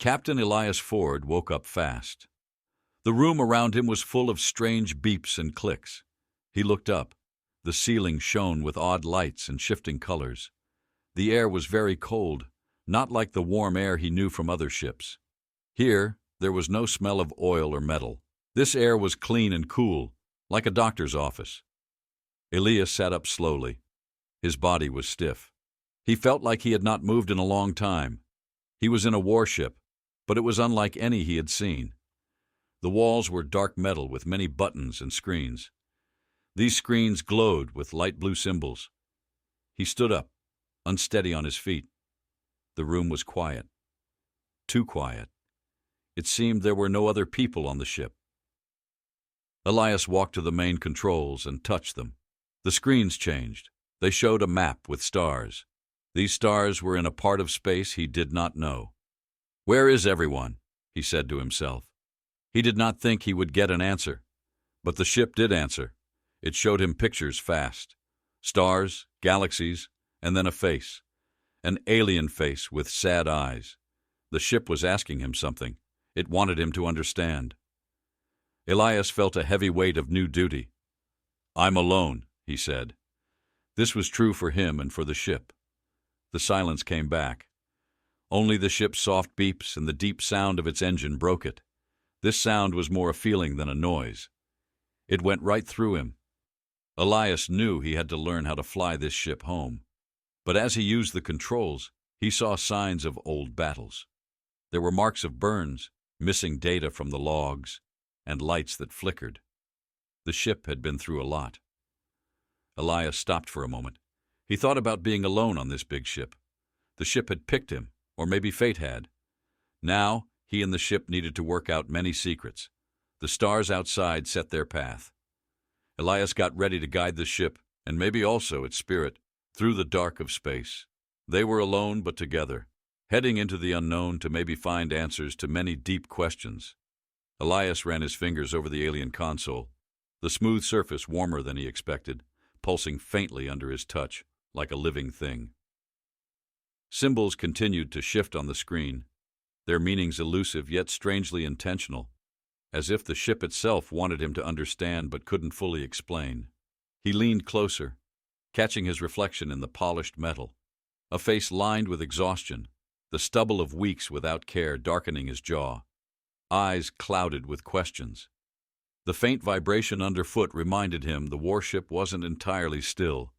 Captain Elias Ford woke up fast. The room around him was full of strange beeps and clicks. He looked up. The ceiling shone with odd lights and shifting colors. The air was very cold, not like the warm air he knew from other ships. Here, there was no smell of oil or metal. This air was clean and cool, like a doctor's office. Elias sat up slowly. His body was stiff. He felt like he had not moved in a long time. He was in a warship, but it was unlike any he had seen. The walls were dark metal with many buttons and screens. These screens glowed with light blue symbols. He stood up, unsteady on his feet. The room was quiet. Too quiet. It seemed there were no other people on the ship. Elias walked to the main controls and touched them. The screens changed. They showed a map with stars. These stars were in a part of space he did not know. "Where is everyone?" he said to himself. He did not think he would get an answer. But the ship did answer. It showed him pictures fast. Stars, galaxies, and then a face. An alien face with sad eyes. The ship was asking him something. It wanted him to understand. Elias felt a heavy weight of new duty. "I'm alone," he said. This was true for him and for the ship. The silence came back. Only the ship's soft beeps and the deep sound of its engine broke it. This sound was more a feeling than a noise. It went right through him. Elias knew he had to learn how to fly this ship home. But as he used the controls, he saw signs of old battles. There were marks of burns, missing data from the logs, and lights that flickered. The ship had been through a lot. Elias stopped for a moment. He thought about being alone on this big ship. The ship had picked him, or maybe fate had. Now, he and the ship needed to work out many secrets. The stars outside set their path. Elias got ready to guide the ship, and maybe also its spirit, through the dark of space. They were alone but together, heading into the unknown to maybe find answers to many deep questions. Elias ran his fingers over the alien console, the smooth surface warmer than he expected, pulsing faintly under his touch, like a living thing. Symbols continued to shift on the screen, their meanings elusive yet strangely intentional, as if the ship itself wanted him to understand but couldn't fully explain. He leaned closer, catching his reflection in the polished metal, a face lined with exhaustion, the stubble of weeks without care darkening his jaw, eyes clouded with questions. The faint vibration underfoot reminded him the warship wasn't entirely still.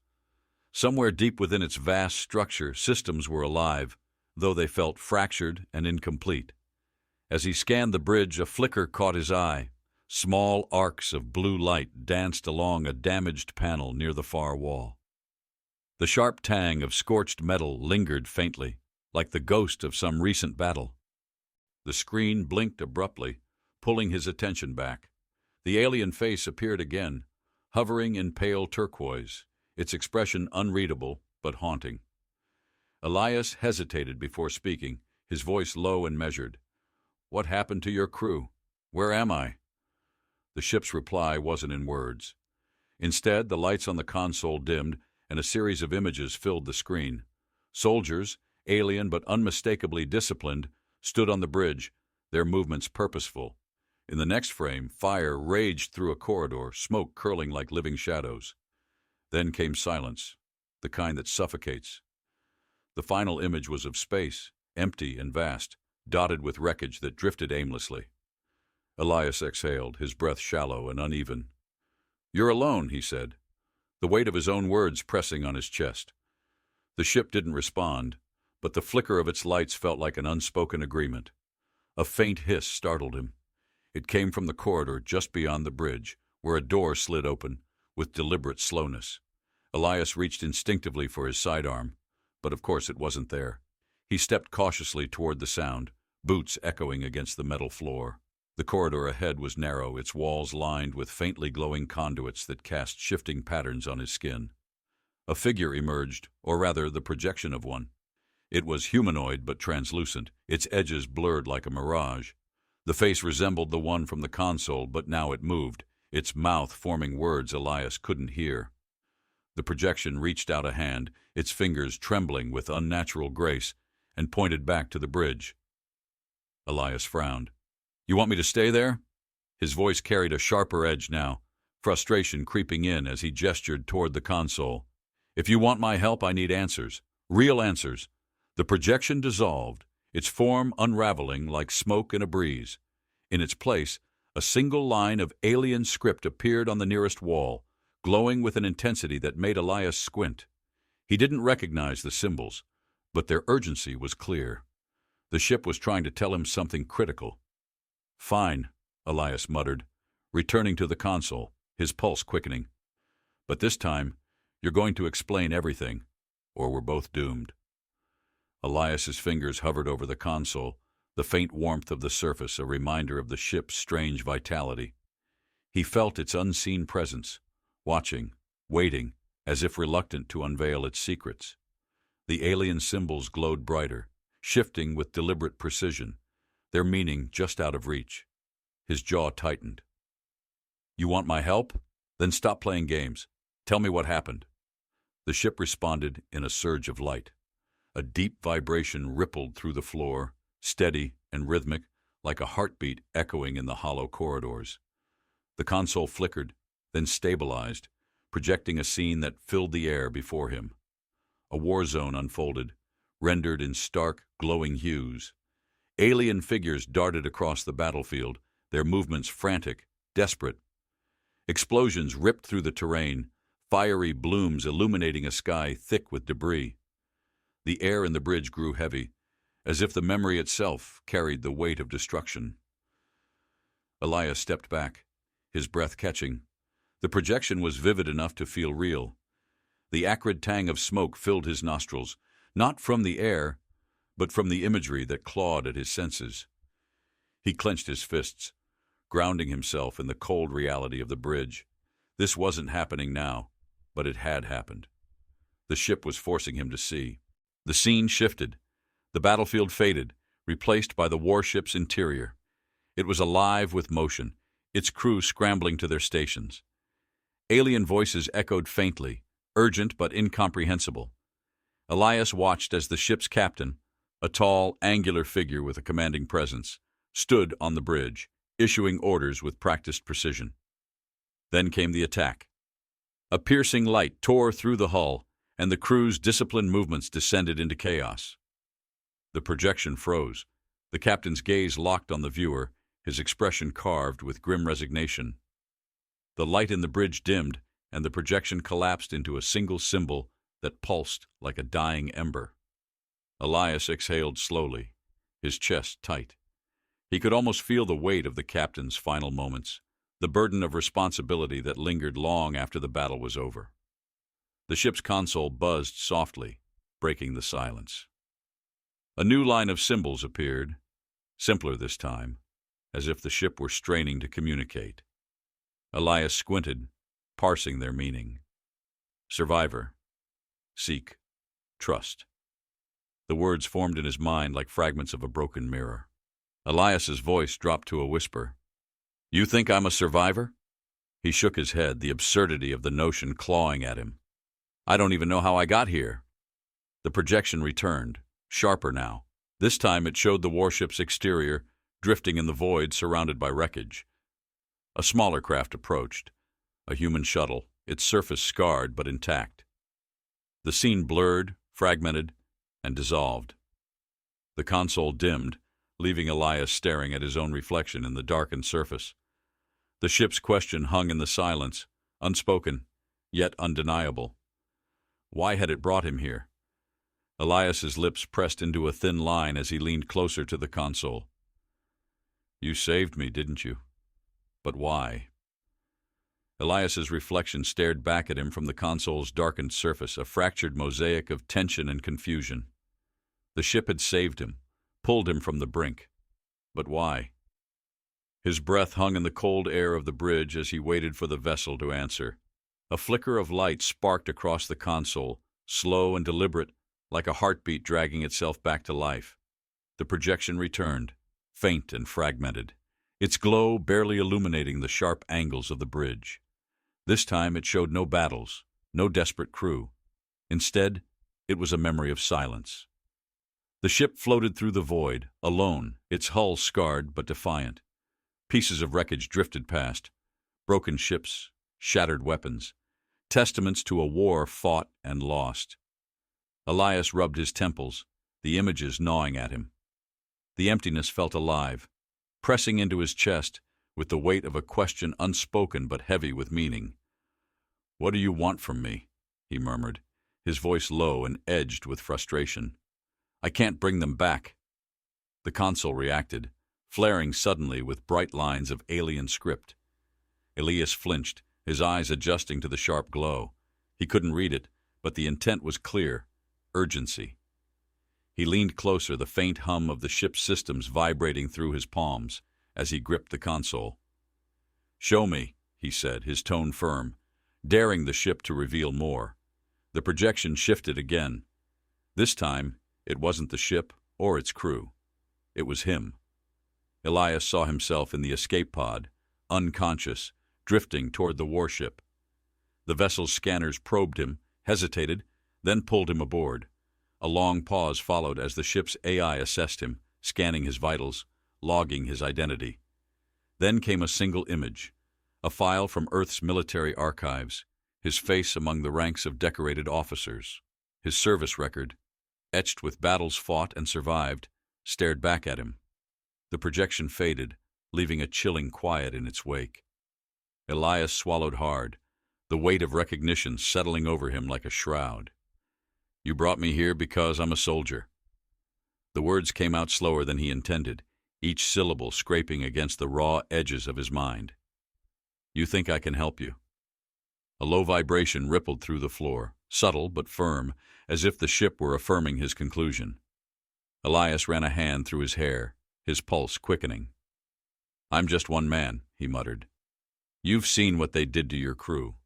Somewhere deep within its vast structure, systems were alive, though they felt fractured and incomplete. As he scanned the bridge, a flicker caught his eye. Small arcs of blue light danced along a damaged panel near the far wall. The sharp tang of scorched metal lingered faintly, like the ghost of some recent battle. The screen blinked abruptly, pulling his attention back. The alien face appeared again, hovering in pale turquoise, its expression unreadable but haunting. Elias hesitated before speaking, his voice low and measured. "What happened to your crew? Where am I?" The ship's reply wasn't in words. Instead, the lights on the console dimmed, and a series of images filled the screen. Soldiers, alien but unmistakably disciplined, stood on the bridge, their movements purposeful. In the next frame, fire raged through a corridor, smoke curling like living shadows. Then came silence, the kind that suffocates. The final image was of space, empty and vast, dotted with wreckage that drifted aimlessly. Elias exhaled, his breath shallow and uneven. "You're alone," he said, the weight of his own words pressing on his chest. The ship didn't respond, but the flicker of its lights felt like an unspoken agreement. A faint hiss startled him. It came from the corridor just beyond the bridge, where a door slid open, with deliberate slowness. Elias reached instinctively for his sidearm, but of course it wasn't there. He stepped cautiously toward the sound, boots echoing against the metal floor. The corridor ahead was narrow, its walls lined with faintly glowing conduits that cast shifting patterns on his skin. A figure emerged, or rather the projection of one. It was humanoid but translucent, its edges blurred like a mirage. The face resembled the one from the console, but now it moved, its mouth forming words Elias couldn't hear. The projection reached out a hand, its fingers trembling with unnatural grace, and pointed back to the bridge. Elias frowned. You want me to stay there? His voice carried a sharper edge now, frustration creeping in as he gestured toward the console. If you want my help, I need answers. Real answers. The projection dissolved, its form unraveling like smoke in a breeze. In its place, a single line of alien script appeared on the nearest wall, glowing with an intensity that made Elias squint. He didn't recognize the symbols, but their urgency was clear. The ship was trying to tell him something critical. Fine, Elias muttered, returning to the console, his pulse quickening. But this time, you're going to explain everything, or we're both doomed. Elias's fingers hovered over the console, the faint warmth of the surface a reminder of the ship's strange vitality. He felt its unseen presence, watching, waiting, as if reluctant to unveil its secrets. The alien symbols glowed brighter, shifting with deliberate precision, their meaning just out of reach. His jaw tightened. You want my help? Then stop playing games. Tell me what happened. The ship responded in a surge of light. A deep vibration rippled through the floor, steady and rhythmic, like a heartbeat echoing in the hollow corridors. The console flickered, then stabilized, projecting a scene that filled the air before him. A war zone unfolded, rendered in stark, glowing hues. Alien figures darted across the battlefield, their movements frantic, desperate. Explosions ripped through the terrain, fiery blooms illuminating a sky thick with debris. The air in the bridge grew heavy, as if the memory itself carried the weight of destruction. Elias stepped back, his breath catching. The projection was vivid enough to feel real. The acrid tang of smoke filled his nostrils, not from the air, but from the imagery that clawed at his senses. He clenched his fists, grounding himself in the cold reality of the bridge. This wasn't happening now, but it had happened. The ship was forcing him to see. The scene shifted. The battlefield faded, replaced by the warship's interior. It was alive with motion, its crew scrambling to their stations. Alien voices echoed faintly, urgent but incomprehensible. Elias watched as the ship's captain, a tall, angular figure with a commanding presence, stood on the bridge, issuing orders with practiced precision. Then came the attack. A piercing light tore through the hull, and the crew's disciplined movements descended into chaos. The projection froze, the captain's gaze locked on the viewer, his expression carved with grim resignation. The light in the bridge dimmed, and the projection collapsed into a single symbol that pulsed like a dying ember. Elias exhaled slowly, his chest tight. He could almost feel the weight of the captain's final moments, the burden of responsibility that lingered long after the battle was over. The ship's console buzzed softly, breaking the silence. A new line of symbols appeared, simpler this time, as if the ship were straining to communicate. Elias squinted, parsing their meaning. Survivor. Seek. Trust. The words formed in his mind like fragments of a broken mirror. Elias's voice dropped to a whisper. You think I'm a survivor? He shook his head, the absurdity of the notion clawing at him. I don't even know how I got here. The projection returned, sharper now. This time it showed the warship's exterior, drifting in the void surrounded by wreckage. A smaller craft approached, a human shuttle, its surface scarred but intact. The scene blurred, fragmented, and dissolved. The console dimmed, leaving Elias staring at his own reflection in the darkened surface. The ship's question hung in the silence, unspoken, yet undeniable. Why had it brought him here? Elias's lips pressed into a thin line as he leaned closer to the console. You saved me, didn't you? But why? Elias's reflection stared back at him from the console's darkened surface, a fractured mosaic of tension and confusion. The ship had saved him, pulled him from the brink. But why? His breath hung in the cold air of the bridge as he waited for the vessel to answer. A flicker of light sparked across the console, slow and deliberate, like a heartbeat dragging itself back to life. The projection returned, faint and fragmented, its glow barely illuminating the sharp angles of the bridge. This time it showed no battles, no desperate crew. Instead, it was a memory of silence. The ship floated through the void, alone, its hull scarred but defiant. Pieces of wreckage drifted past, broken ships, shattered weapons, testaments to a war fought and lost. Elias rubbed his temples, the images gnawing at him. The emptiness felt alive, pressing into his chest with the weight of a question unspoken but heavy with meaning. "What do you want from me?" he murmured, his voice low and edged with frustration. "I can't bring them back." The console reacted, flaring suddenly with bright lines of alien script. Elias flinched, his eyes adjusting to the sharp glow. He couldn't read it, but the intent was clear: urgency. He leaned closer, the faint hum of the ship's systems vibrating through his palms as he gripped the console. "Show me," he said, his tone firm, daring the ship to reveal more. The projection shifted again. This time, it wasn't the ship or its crew. It was him. Elias saw himself in the escape pod, unconscious, drifting toward the warship. The vessel's scanners probed him, hesitated, then pulled him aboard. A long pause followed as the ship's AI assessed him, scanning his vitals, logging his identity. Then came a single image, a file from Earth's military archives, his face among the ranks of decorated officers. His service record, etched with battles fought and survived, stared back at him. The projection faded, leaving a chilling quiet in its wake. Elias swallowed hard, the weight of recognition settling over him like a shroud. "You brought me here because I'm a soldier." The words came out slower than he intended, each syllable scraping against the raw edges of his mind. "You think I can help you?" A low vibration rippled through the floor, subtle but firm, as if the ship were affirming his conclusion. Elias ran a hand through his hair, his pulse quickening. "I'm just one man," he muttered. "You've seen what they did to your crew.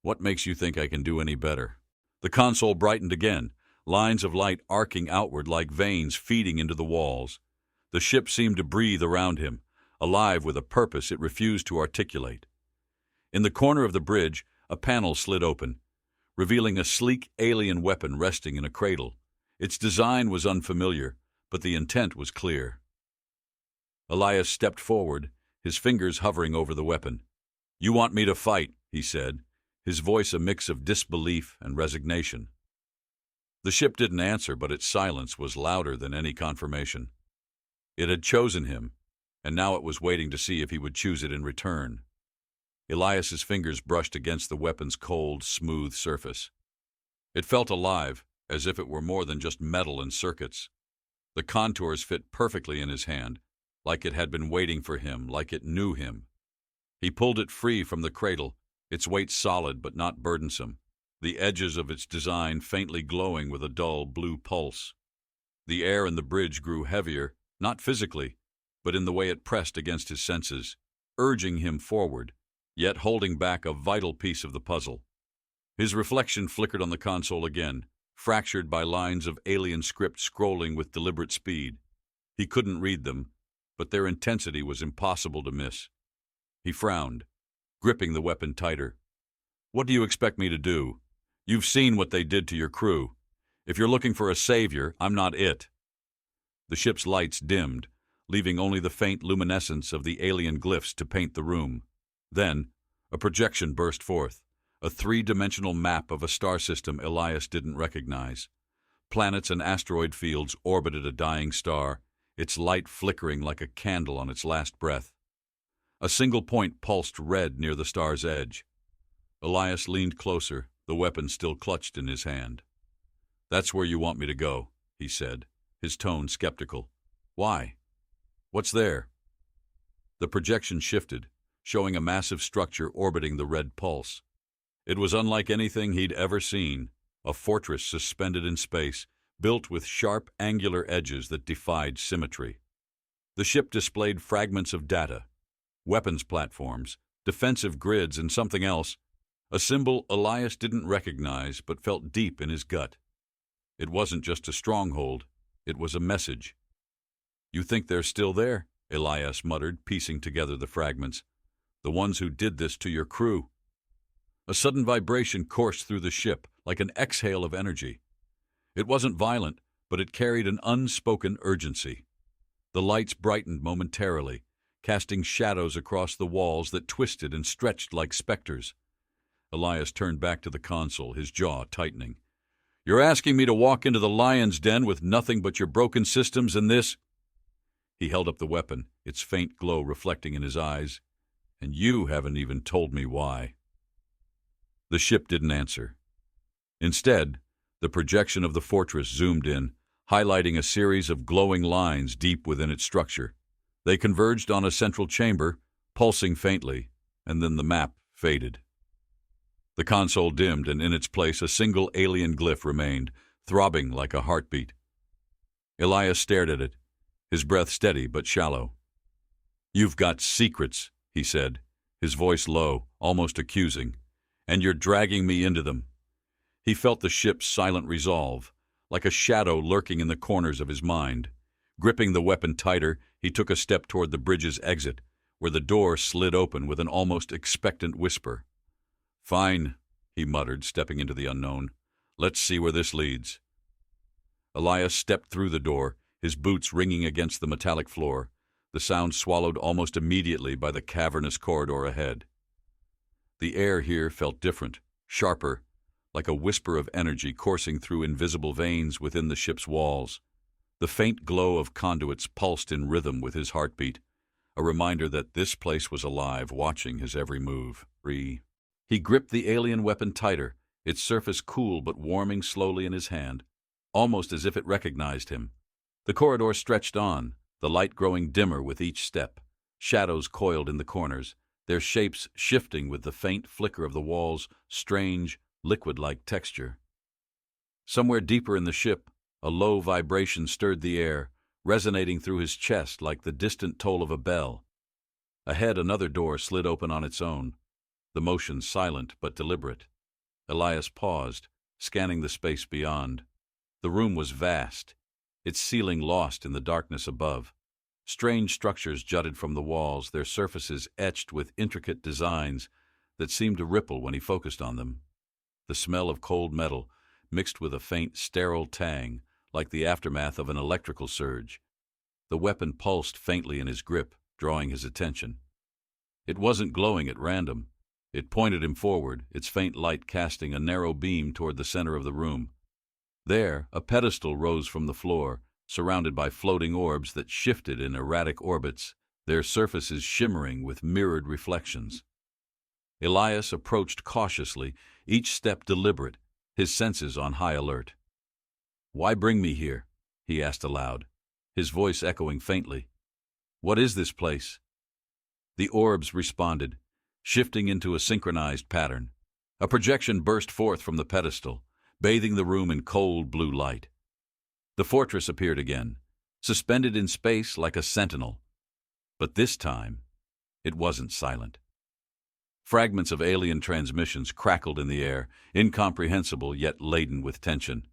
What makes you think I can do any better?" The console brightened again, lines of light arcing outward like veins feeding into the walls. The ship seemed to breathe around him, alive with a purpose it refused to articulate. In the corner of the bridge, a panel slid open, revealing a sleek alien weapon resting in a cradle. Its design was unfamiliar, but the intent was clear. Elias stepped forward, his fingers hovering over the weapon. "You want me to fight," he said, his voice a mix of disbelief and resignation. The ship didn't answer, but its silence was louder than any confirmation. It had chosen him, and now it was waiting to see if he would choose it in return. Elias's fingers brushed against the weapon's cold, smooth surface. It felt alive, as if it were more than just metal and circuits. The contours fit perfectly in his hand, like it had been waiting for him, like it knew him. He pulled it free from the cradle, its weight solid but not burdensome, the edges of its design faintly glowing with a dull blue pulse. The air in the bridge grew heavier, not physically, but in the way it pressed against his senses, urging him forward, yet holding back a vital piece of the puzzle. His reflection flickered on the console again, fractured by lines of alien script scrolling with deliberate speed. He couldn't read them, but their intensity was impossible to miss. He frowned, gripping the weapon tighter. "What do you expect me to do? You've seen what they did to your crew. If you're looking for a savior, I'm not it." The ship's lights dimmed, leaving only the faint luminescence of the alien glyphs to paint the room. Then, a projection burst forth, a three-dimensional map of a star system Elias didn't recognize. Planets and asteroid fields orbited a dying star, its light flickering like a candle on its last breath. A single point pulsed red near the star's edge. Elias leaned closer, the weapon still clutched in his hand. "That's where you want me to go," he said, his tone skeptical. "Why? What's there?" The projection shifted, showing a massive structure orbiting the red pulse. It was unlike anything he'd ever seen, a fortress suspended in space, built with sharp, angular edges that defied symmetry. The ship displayed fragments of data, weapons platforms, defensive grids, and something else, a symbol Elias didn't recognize but felt deep in his gut. It wasn't just a stronghold, it was a message. "You think they're still there?" Elias muttered, piecing together the fragments. "The ones who did this to your crew." A sudden vibration coursed through the ship, like an exhale of energy. It wasn't violent, but it carried an unspoken urgency. The lights brightened momentarily, casting shadows across the walls that twisted and stretched like specters. Elias turned back to the console, his jaw tightening. "You're asking me to walk into the lion's den with nothing but your broken systems and this?" He held up the weapon, its faint glow reflecting in his eyes. "And you haven't even told me why." The ship didn't answer. Instead, the projection of the fortress zoomed in, highlighting a series of glowing lines deep within its structure. They converged on a central chamber, pulsing faintly, and then the map faded. The console dimmed, and in its place a single alien glyph remained, throbbing like a heartbeat. Elias stared at it, his breath steady but shallow. "You've got secrets," he said, his voice low, almost accusing, "and you're dragging me into them." He felt the ship's silent resolve, like a shadow lurking in the corners of his mind. Gripping the weapon tighter, he took a step toward the bridge's exit, where the door slid open with an almost expectant whisper. "Fine," he muttered, stepping into the unknown. "Let's see where this leads." Elias stepped through the door, his boots ringing against the metallic floor, the sound swallowed almost immediately by the cavernous corridor ahead. The air here felt different, sharper, like a whisper of energy coursing through invisible veins within the ship's walls. The faint glow of conduits pulsed in rhythm with his heartbeat, a reminder that this place was alive, watching his every move. He gripped the alien weapon tighter, its surface cool but warming slowly in his hand, almost as if it recognized him. The corridor stretched on, the light growing dimmer with each step. Shadows coiled in the corners, their shapes shifting with the faint flicker of the wall's strange, liquid-like texture. Somewhere deeper in the ship, a low vibration stirred the air, resonating through his chest like the distant toll of a bell. Ahead, another door slid open on its own, the motion silent but deliberate. Elias paused, scanning the space beyond. The room was vast, its ceiling lost in the darkness above. Strange structures jutted from the walls, their surfaces etched with intricate designs that seemed to ripple when he focused on them. The smell of cold metal, mixed with a faint, sterile tang, like the aftermath of an electrical surge. The weapon pulsed faintly in his grip, drawing his attention. It wasn't glowing at random. It pointed him forward, its faint light casting a narrow beam toward the center of the room. There, a pedestal rose from the floor, surrounded by floating orbs that shifted in erratic orbits, their surfaces shimmering with mirrored reflections. Elias approached cautiously, each step deliberate, his senses on high alert. "Why bring me here?" he asked aloud, his voice echoing faintly. "What is this place?" The orbs responded, shifting into a synchronized pattern. A projection burst forth from the pedestal, bathing the room in cold blue light. The fortress appeared again, suspended in space like a sentinel. But this time, it wasn't silent. Fragments of alien transmissions crackled in the air, incomprehensible yet laden with tension.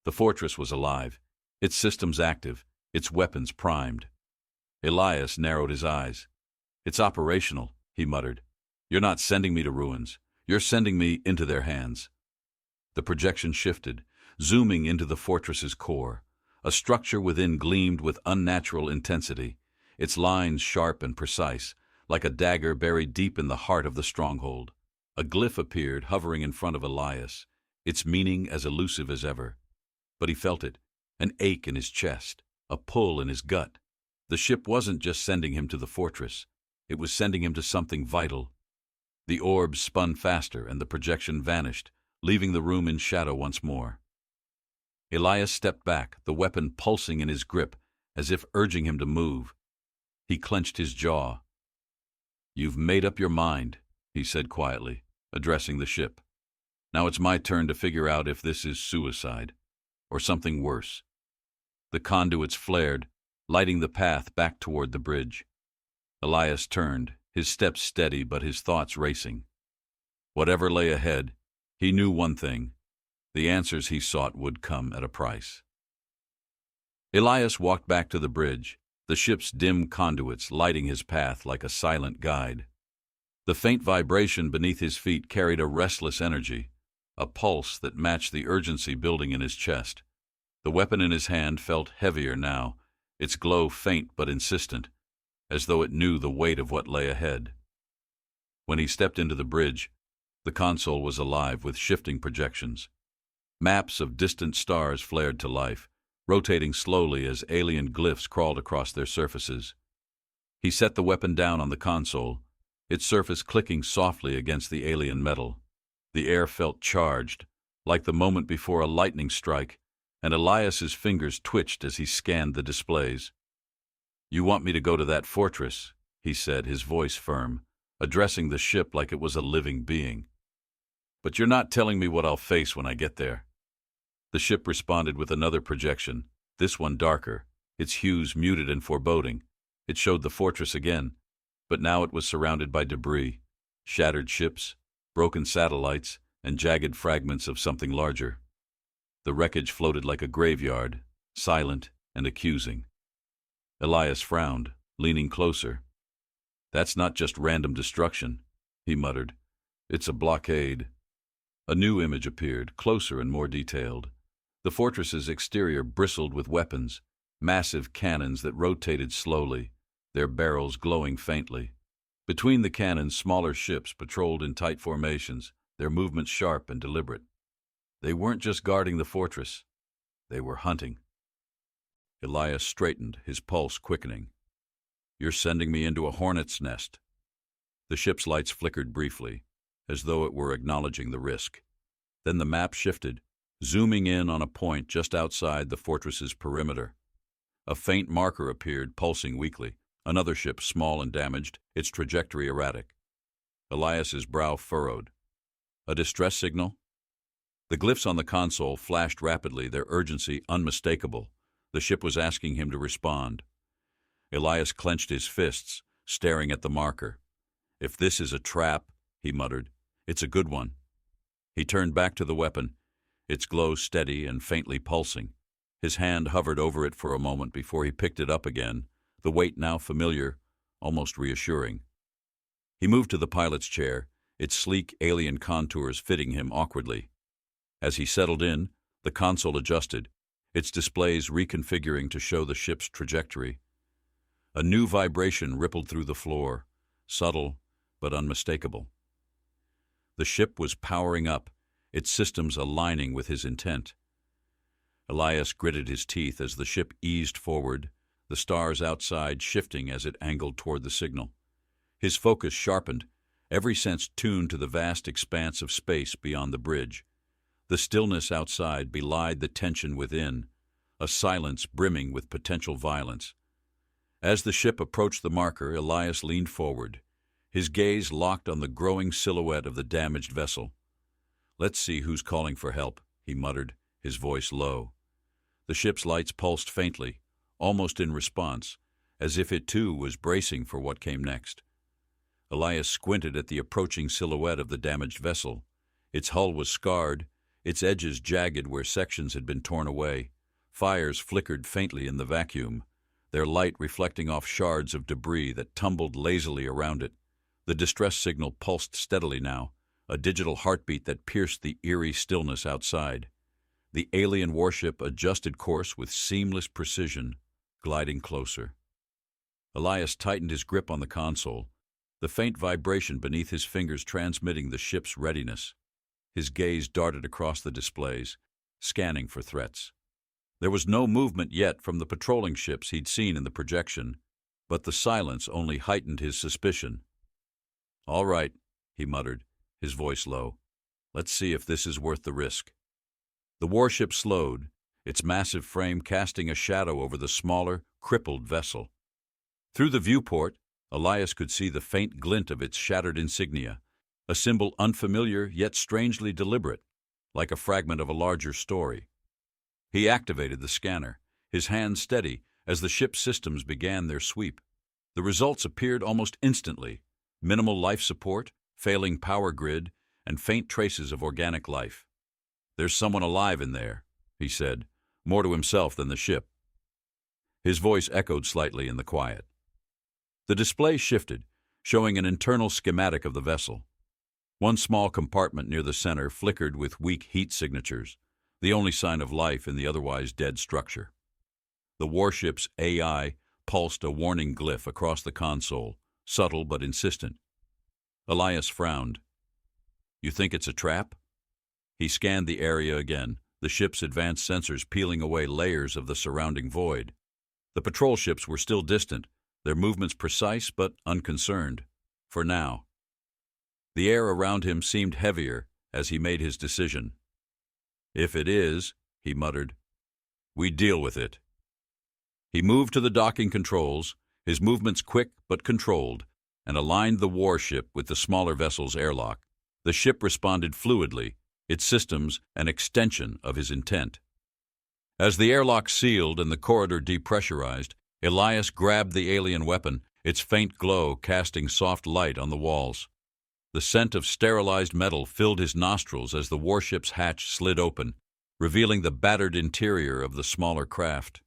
The fortress was alive, its systems active, its weapons primed. Elias narrowed his eyes. "It's operational," he muttered. "You're not sending me to ruins. You're sending me into their hands." The projection shifted, zooming into the fortress's core. A structure within gleamed with unnatural intensity, its lines sharp and precise, like a dagger buried deep in the heart of the stronghold. A glyph appeared, hovering in front of Elias, its meaning as elusive as ever. But he felt it, an ache in his chest, a pull in his gut. The ship wasn't just sending him to the fortress. It was sending him to something vital. The orbs spun faster, and the projection vanished, leaving the room in shadow once more. Elias stepped back, the weapon pulsing in his grip, as if urging him to move. He clenched his jaw. "You've made up your mind," he said quietly, addressing the ship. "Now it's my turn to figure out if this is suicide, or something worse." The conduits flared, lighting the path back toward the bridge. Elias turned, his steps steady but his thoughts racing. Whatever lay ahead, he knew one thing: the answers he sought would come at a price. Elias walked back to the bridge, the ship's dim conduits lighting his path like a silent guide. The faint vibration beneath his feet carried a restless energy, a pulse that matched the urgency building in his chest. The weapon in his hand felt heavier now, its glow faint but insistent, as though it knew the weight of what lay ahead. When he stepped into the bridge, the console was alive with shifting projections. Maps of distant stars flared to life, rotating slowly as alien glyphs crawled across their surfaces. He set the weapon down on the console, its surface clicking softly against the alien metal. The air felt charged, like the moment before a lightning strike, and Elias's fingers twitched as he scanned the displays. "You want me to go to that fortress," he said, his voice firm, addressing the ship like it was a living being. "But you're not telling me what I'll face when I get there." The ship responded with another projection, this one darker, its hues muted and foreboding. It showed the fortress again, but now it was surrounded by debris, shattered ships, broken satellites, and jagged fragments of something larger. The wreckage floated like a graveyard, silent and accusing. Elias frowned, leaning closer. "That's not just random destruction," he muttered. "It's a blockade." A new image appeared, closer and more detailed. The fortress's exterior bristled with weapons, massive cannons that rotated slowly, their barrels glowing faintly. Between the cannons, smaller ships patrolled in tight formations, their movements sharp and deliberate. They weren't just guarding the fortress, they were hunting. Elias straightened, his pulse quickening. "You're sending me into a hornet's nest." The ship's lights flickered briefly, as though it were acknowledging the risk. Then the map shifted, zooming in on a point just outside the fortress's perimeter. A faint marker appeared, pulsing weakly. Another ship, small and damaged, its trajectory erratic. Elias's brow furrowed. A distress signal? The glyphs on the console flashed rapidly, their urgency unmistakable. The ship was asking him to respond. Elias clenched his fists, staring at the marker. "If this is a trap," he muttered, "it's a good one." He turned back to the weapon, its glow steady and faintly pulsing. His hand hovered over it for a moment before he picked it up again, the weight now familiar, almost reassuring. He moved to the pilot's chair, its sleek alien contours fitting him awkwardly. As he settled in, the console adjusted, its displays reconfiguring to show the ship's trajectory. A new vibration rippled through the floor, subtle but unmistakable. The ship was powering up, its systems aligning with his intent. Elias gritted his teeth as the ship eased forward, the stars outside shifting as it angled toward the signal. His focus sharpened, every sense tuned to the vast expanse of space beyond the bridge. The stillness outside belied the tension within, a silence brimming with potential violence. As the ship approached the marker, Elias leaned forward, his gaze locked on the growing silhouette of the damaged vessel. "Let's see who's calling for help," he muttered, his voice low. The ship's lights pulsed faintly, almost in response, as if it too was bracing for what came next. Elias squinted at the approaching silhouette of the damaged vessel. Its hull was scarred, its edges jagged where sections had been torn away. Fires flickered faintly in the vacuum, their light reflecting off shards of debris that tumbled lazily around it. The distress signal pulsed steadily now, a digital heartbeat that pierced the eerie stillness outside. The alien warship adjusted course with seamless precision, gliding closer. Elias tightened his grip on the console, the faint vibration beneath his fingers transmitting the ship's readiness. His gaze darted across the displays, scanning for threats. There was no movement yet from the patrolling ships he'd seen in the projection, but the silence only heightened his suspicion. "All right," he muttered, his voice low. "Let's see if this is worth the risk." The warship slowed, its massive frame casting a shadow over the smaller, crippled vessel. Through the viewport, Elias could see the faint glint of its shattered insignia, a symbol unfamiliar yet strangely deliberate, like a fragment of a larger story. He activated the scanner, his hand steady as the ship's systems began their sweep. The results appeared almost instantly: minimal life support, failing power grid, and faint traces of organic life. "There's someone alive in there," he said, more to himself than the ship. His voice echoed slightly in the quiet. The display shifted, showing an internal schematic of the vessel. One small compartment near the center flickered with weak heat signatures, the only sign of life in the otherwise dead structure. The warship's AI pulsed a warning glyph across the console, subtle but insistent. Elias frowned. "You think it's a trap?" He scanned the area again, the ship's advanced sensors peeling away layers of the surrounding void. The patrol ships were still distant, their movements precise but unconcerned. For now. The air around him seemed heavier as he made his decision. "If it is," he muttered, "we deal with it." He moved to the docking controls, his movements quick but controlled, and aligned the warship with the smaller vessel's airlock. The ship responded fluidly, its systems an extension of his intent. As the airlock sealed and the corridor depressurized, Elias grabbed the alien weapon, its faint glow casting soft light on the walls. The scent of sterilized metal filled his nostrils as the warship's hatch slid open, revealing the battered interior of the smaller craft.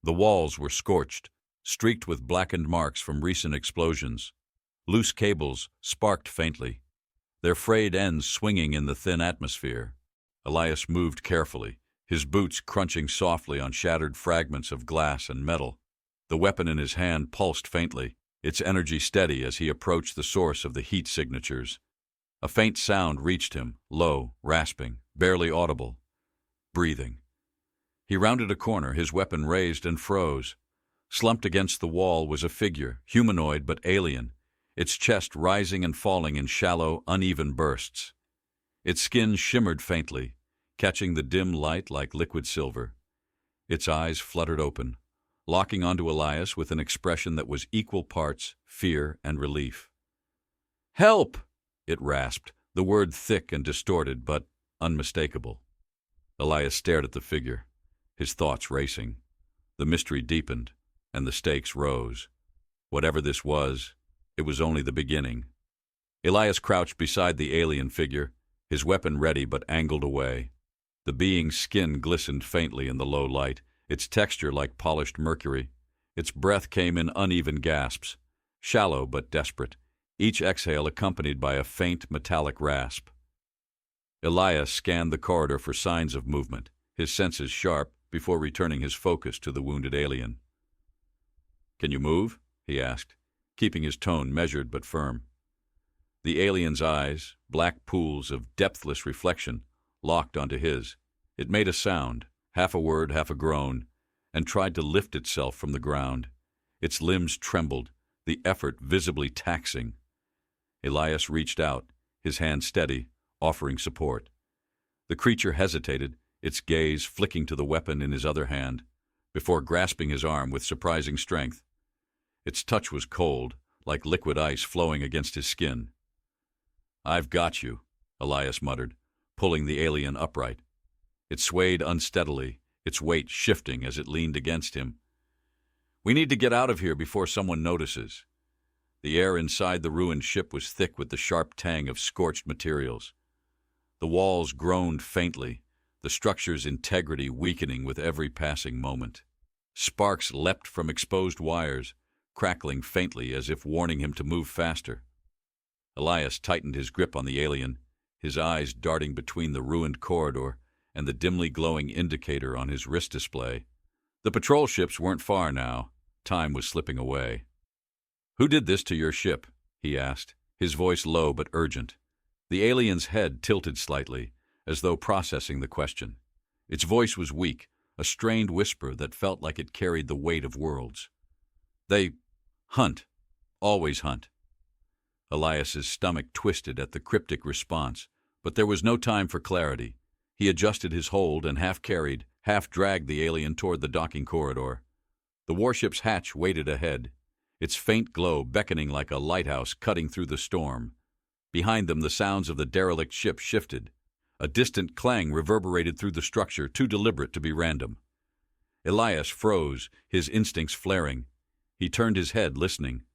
The walls were scorched, streaked with blackened marks from recent explosions. Loose cables sparked faintly, their frayed ends swinging in the thin atmosphere. Elias moved carefully, his boots crunching softly on shattered fragments of glass and metal. The weapon in his hand pulsed faintly, its energy steady as he approached the source of the heat signatures. A faint sound reached him, low, rasping, barely audible. Breathing. He rounded a corner, his weapon raised, and froze. Slumped against the wall was a figure, humanoid but alien, its chest rising and falling in shallow, uneven bursts. Its skin shimmered faintly, catching the dim light like liquid silver. Its eyes fluttered open, locking onto Elias with an expression that was equal parts fear and relief. "Help!" it rasped, the word thick and distorted but unmistakable. Elias stared at the figure, his thoughts racing. The mystery deepened, and the stakes rose. Whatever this was, it was only the beginning. Elias crouched beside the alien figure, his weapon ready but angled away. The being's skin glistened faintly in the low light, its texture like polished mercury. Its breath came in uneven gasps, shallow but desperate, each exhale accompanied by a faint metallic rasp. Elias scanned the corridor for signs of movement, his senses sharp, before returning his focus to the wounded alien. "Can you move?" he asked, keeping his tone measured but firm. The alien's eyes, black pools of depthless reflection, locked onto his. It made a sound, half a word, half a groan, and tried to lift itself from the ground. Its limbs trembled, the effort visibly taxing. Elias reached out, his hand steady, offering support. The creature hesitated, its gaze flicking to the weapon in his other hand, before grasping his arm with surprising strength. Its touch was cold, like liquid ice flowing against his skin. "I've got you," Elias muttered, pulling the alien upright. It swayed unsteadily, its weight shifting as it leaned against him. "We need to get out of here before someone notices." The air inside the ruined ship was thick with the sharp tang of scorched materials. The walls groaned faintly, the structure's integrity weakening with every passing moment. Sparks leapt from exposed wires, crackling faintly as if warning him to move faster. Elias tightened his grip on the alien, his eyes darting between the ruined corridor and the dimly glowing indicator on his wrist display. The patrol ships weren't far now. Time was slipping away. "Who did this to your ship?" he asked, his voice low but urgent. The alien's head tilted slightly, as though processing the question. Its voice was weak, a strained whisper that felt like it carried the weight of worlds. "They hunt. Always hunt." Elias's stomach twisted at the cryptic response, but there was no time for clarity. He adjusted his hold and half-carried, half-dragged the alien toward the docking corridor. The warship's hatch waited ahead, its faint glow beckoning like a lighthouse cutting through the storm. Behind them, the sounds of the derelict ship shifted. A distant clang reverberated through the structure, too deliberate to be random. Elias froze, his instincts flaring. He turned his head, listening.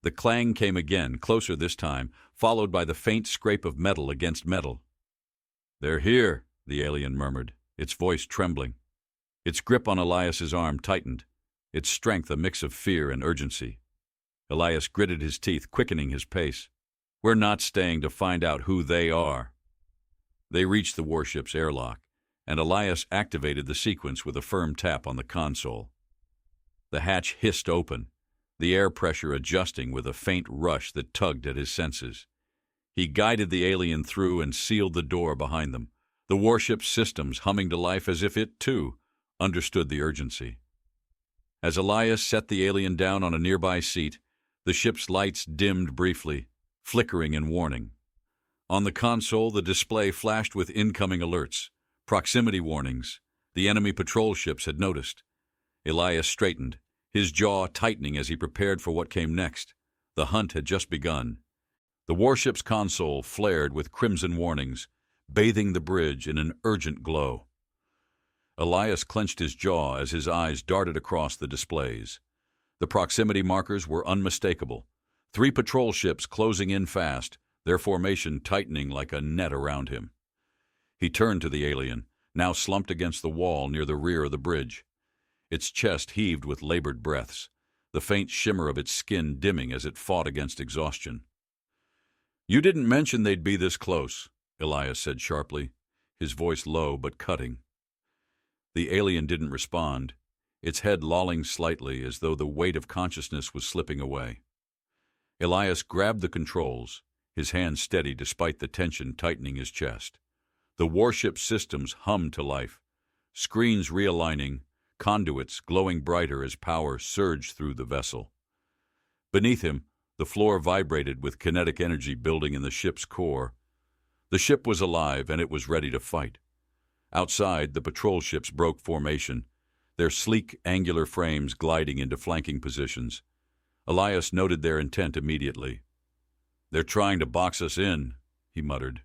The clang came again, closer this time, followed by the faint scrape of metal against metal. "They're here," the alien murmured, its voice trembling. Its grip on Elias's arm tightened, its strength a mix of fear and urgency. Elias gritted his teeth, quickening his pace. "We're not staying to find out who they are." They reached the warship's airlock, and Elias activated the sequence with a firm tap on the console. The hatch hissed open, the air pressure adjusting with a faint rush that tugged at his senses. He guided the alien through and sealed the door behind them, the warship's systems humming to life as if it, too, understood the urgency. As Elias set the alien down on a nearby seat, the ship's lights dimmed briefly, flickering in warning. On the console, the display flashed with incoming alerts, proximity warnings. The enemy patrol ships had noticed. Elias straightened, his jaw tightening as he prepared for what came next. The hunt had just begun. The warship's console flared with crimson warnings, bathing the bridge in an urgent glow. Elias clenched his jaw as his eyes darted across the displays. The proximity markers were unmistakable. 3 patrol ships closing in fast, their formation tightening like a net around him. He turned to the alien, now slumped against the wall near the rear of the bridge. Its chest heaved with labored breaths, the faint shimmer of its skin dimming as it fought against exhaustion. "You didn't mention they'd be this close," Elias said sharply, his voice low but cutting. The alien didn't respond, its head lolling slightly as though the weight of consciousness was slipping away. Elias grabbed the controls, his hand steady despite the tension tightening his chest. The warship systems hummed to life, screens realigning, conduits glowing brighter as power surged through the vessel. Beneath him, the floor vibrated with kinetic energy building in the ship's core. The ship was alive and it was ready to fight. Outside, the patrol ships broke formation, their sleek, angular frames gliding into flanking positions. Elias noted their intent immediately. "They're trying to box us in," he muttered.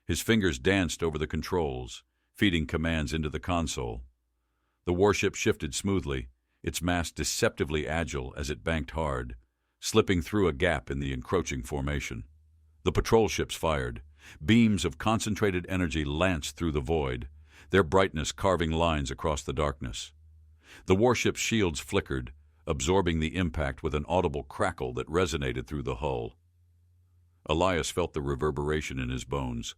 His fingers danced over the controls, feeding commands into the console. The warship shifted smoothly, its mass deceptively agile as it banked hard, slipping through a gap in the encroaching formation. The patrol ships fired. Beams of concentrated energy lanced through the void, their brightness carving lines across the darkness. The warship's shields flickered, absorbing the impact with an audible crackle that resonated through the hull. Elias felt the reverberation in his bones,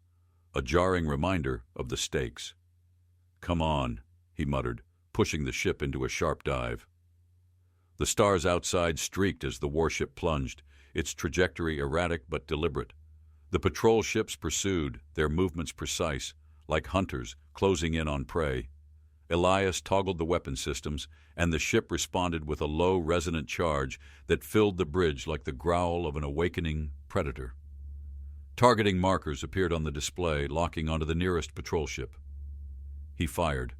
a jarring reminder of the stakes. "Come on," he muttered, pushing the ship into a sharp dive. The stars outside streaked as the warship plunged, its trajectory erratic but deliberate. The patrol ships pursued, their movements precise, like hunters closing in on prey. Elias toggled the weapon systems, and the ship responded with a low, resonant charge that filled the bridge like the growl of an awakening predator. Targeting markers appeared on the display, locking onto the nearest patrol ship. He fired.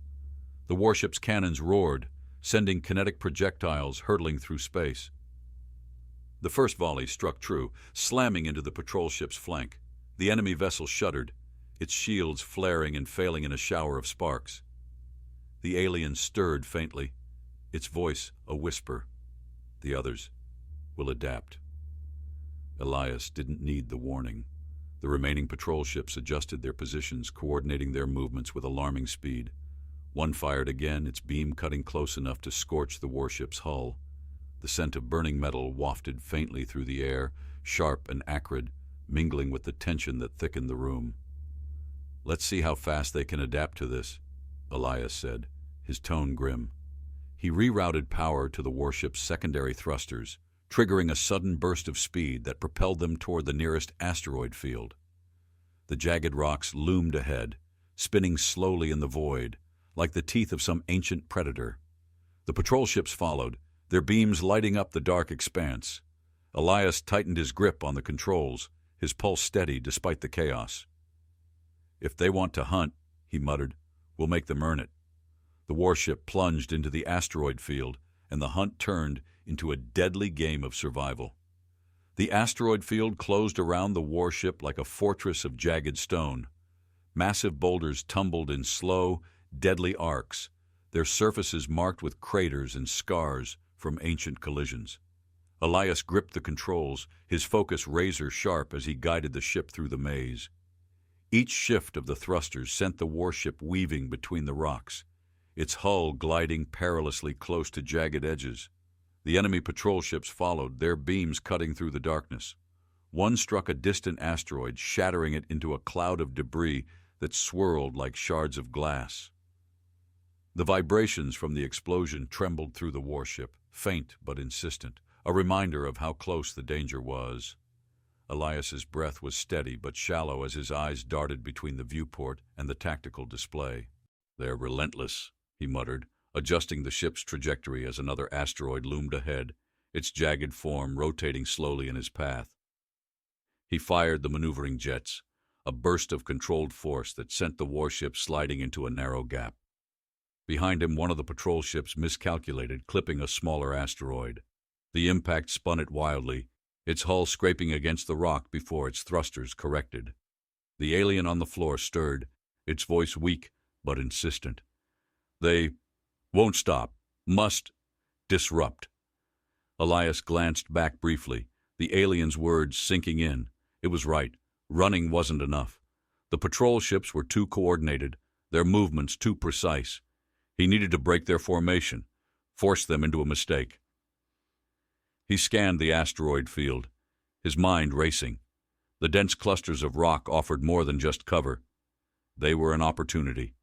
The warship's cannons roared, sending kinetic projectiles hurtling through space. The first volley struck true, slamming into the patrol ship's flank. The enemy vessel shuddered, its shields flaring and failing in a shower of sparks. The alien stirred faintly, its voice a whisper. "The others will adapt." Elias didn't need the warning. The remaining patrol ships adjusted their positions, coordinating their movements with alarming speed. One fired again, its beam cutting close enough to scorch the warship's hull. The scent of burning metal wafted faintly through the air, sharp and acrid, mingling with the tension that thickened the room. "Let's see how fast they can adapt to this," Elias said, his tone grim. He rerouted power to the warship's secondary thrusters, triggering a sudden burst of speed that propelled them toward the nearest asteroid field. The jagged rocks loomed ahead, spinning slowly in the void, like the teeth of some ancient predator. The patrol ships followed, their beams lighting up the dark expanse. Elias tightened his grip on the controls, his pulse steady despite the chaos. "If they want to hunt," he muttered, "we'll make them earn it." The warship plunged into the asteroid field, and the hunt turned into a deadly game of survival. The asteroid field closed around the warship like a fortress of jagged stone. Massive boulders tumbled in slow, deadly arcs, their surfaces marked with craters and scars from ancient collisions. Elias gripped the controls, his focus razor-sharp as he guided the ship through the maze. Each shift of the thrusters sent the warship weaving between the rocks, its hull gliding perilously close to jagged edges. The enemy patrol ships followed, their beams cutting through the darkness. One struck a distant asteroid, shattering it into a cloud of debris that swirled like shards of glass. The vibrations from the explosion trembled through the warship, faint but insistent, a reminder of how close the danger was. Elias's breath was steady but shallow as his eyes darted between the viewport and the tactical display. "They're relentless," he muttered, adjusting the ship's trajectory as another asteroid loomed ahead, its jagged form rotating slowly in his path. He fired the maneuvering jets, a burst of controlled force that sent the warship sliding into a narrow gap. Behind him, one of the patrol ships miscalculated, clipping a smaller asteroid. The impact spun it wildly, its hull scraping against the rock before its thrusters corrected. The alien on the floor stirred, its voice weak but insistent. "They won't stop. Must disrupt." Elias glanced back briefly, the alien's words sinking in. It was right. Running wasn't enough. The patrol ships were too coordinated, their movements too precise. He needed to break their formation, force them into a mistake. He scanned the asteroid field, his mind racing. The dense clusters of rock offered more than just cover. They were an opportunity.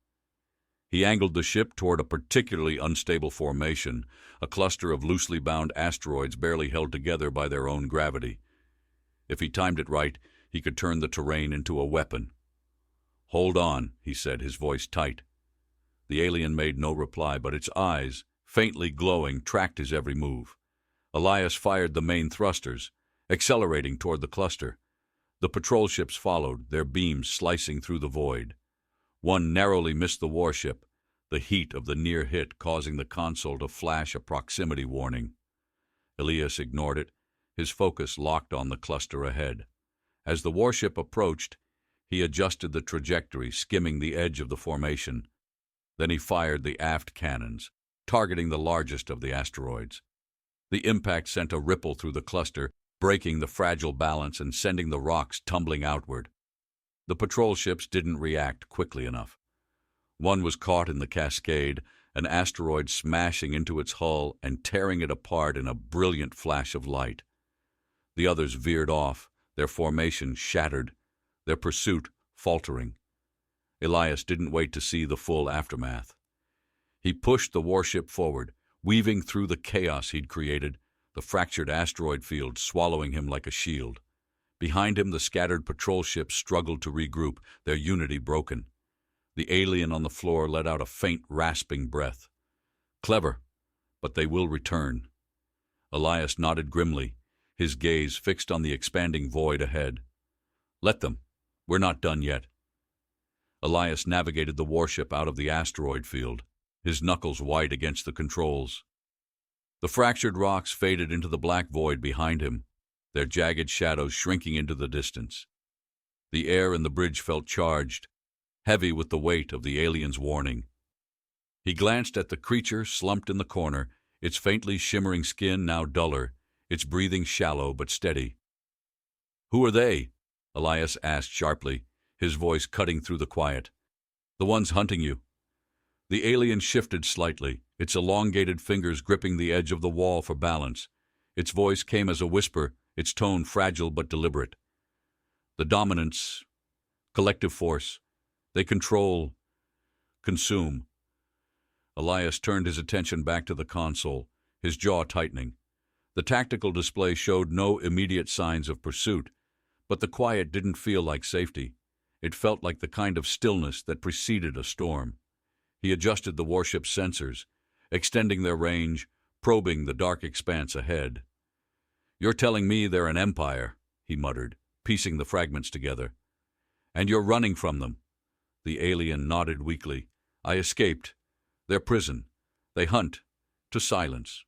He angled the ship toward a particularly unstable formation, a cluster of loosely bound asteroids barely held together by their own gravity. If he timed it right, he could turn the terrain into a weapon. "Hold on," he said, his voice tight. The alien made no reply, but its eyes, faintly glowing, tracked his every move. Elias fired the main thrusters, accelerating toward the cluster. The patrol ships followed, their beams slicing through the void. One narrowly missed the warship, the heat of the near hit causing the console to flash a proximity warning. Elias ignored it, his focus locked on the cluster ahead. As the warship approached, he adjusted the trajectory, skimming the edge of the formation. Then he fired the aft cannons, targeting the largest of the asteroids. The impact sent a ripple through the cluster, breaking the fragile balance and sending the rocks tumbling outward. The patrol ships didn't react quickly enough. One was caught in the cascade, an asteroid smashing into its hull and tearing it apart in a brilliant flash of light. The others veered off, their formation shattered, their pursuit faltering. Elias didn't wait to see the full aftermath. He pushed the warship forward, weaving through the chaos he'd created, the fractured asteroid field swallowing him like a shield. Behind him, the scattered patrol ships struggled to regroup, their unity broken. The alien on the floor let out a faint, rasping breath. "Clever, but they will return." Elias nodded grimly, his gaze fixed on the expanding void ahead. "Let them. We're not done yet." Elias navigated the warship out of the asteroid field, his knuckles white against the controls. The fractured rocks faded into the black void behind him, their jagged shadows shrinking into the distance. The air in the bridge felt charged, heavy with the weight of the alien's warning. He glanced at the creature slumped in the corner, its faintly shimmering skin now duller, its breathing shallow but steady. "Who are they?" Elias asked sharply, his voice cutting through the quiet. "The ones hunting you." The alien shifted slightly, its elongated fingers gripping the edge of the wall for balance. Its voice came as a whisper, its tone fragile but deliberate. "The dominance, collective force. They control, consume." Elias turned his attention back to the console, his jaw tightening. The tactical display showed no immediate signs of pursuit, but the quiet didn't feel like safety. It felt like the kind of stillness that preceded a storm. He adjusted the warship's sensors, extending their range, probing the dark expanse ahead. "You're telling me they're an empire," he muttered, piecing the fragments together. "And you're running from them." The alien nodded weakly. "I escaped. Their prison. They hunt. To silence."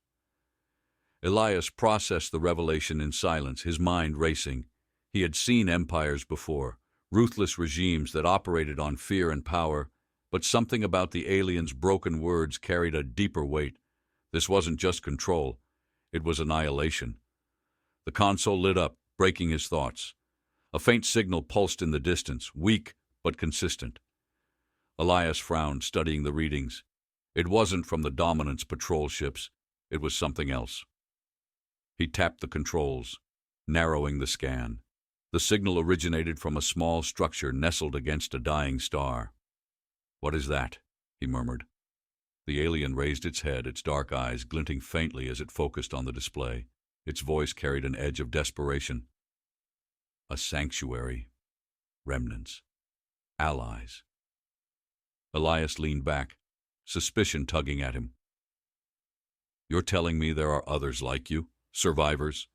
Elias processed the revelation in silence, his mind racing. He had seen empires before, ruthless regimes that operated on fear and power, but something about the alien's broken words carried a deeper weight. This wasn't just control, it was annihilation. The console lit up, breaking his thoughts. A faint signal pulsed in the distance, weak but consistent. Elias frowned, studying the readings. It wasn't from the Dominance patrol ships, it was something else. He tapped the controls, narrowing the scan. The signal originated from a small structure nestled against a dying star. "What is that?" he murmured. The alien raised its head, its dark eyes glinting faintly as it focused on the display. Its voice carried an edge of desperation. "A sanctuary. Remnants. Allies." Elias leaned back, suspicion tugging at him. "You're telling me there are others like you? Survivors?"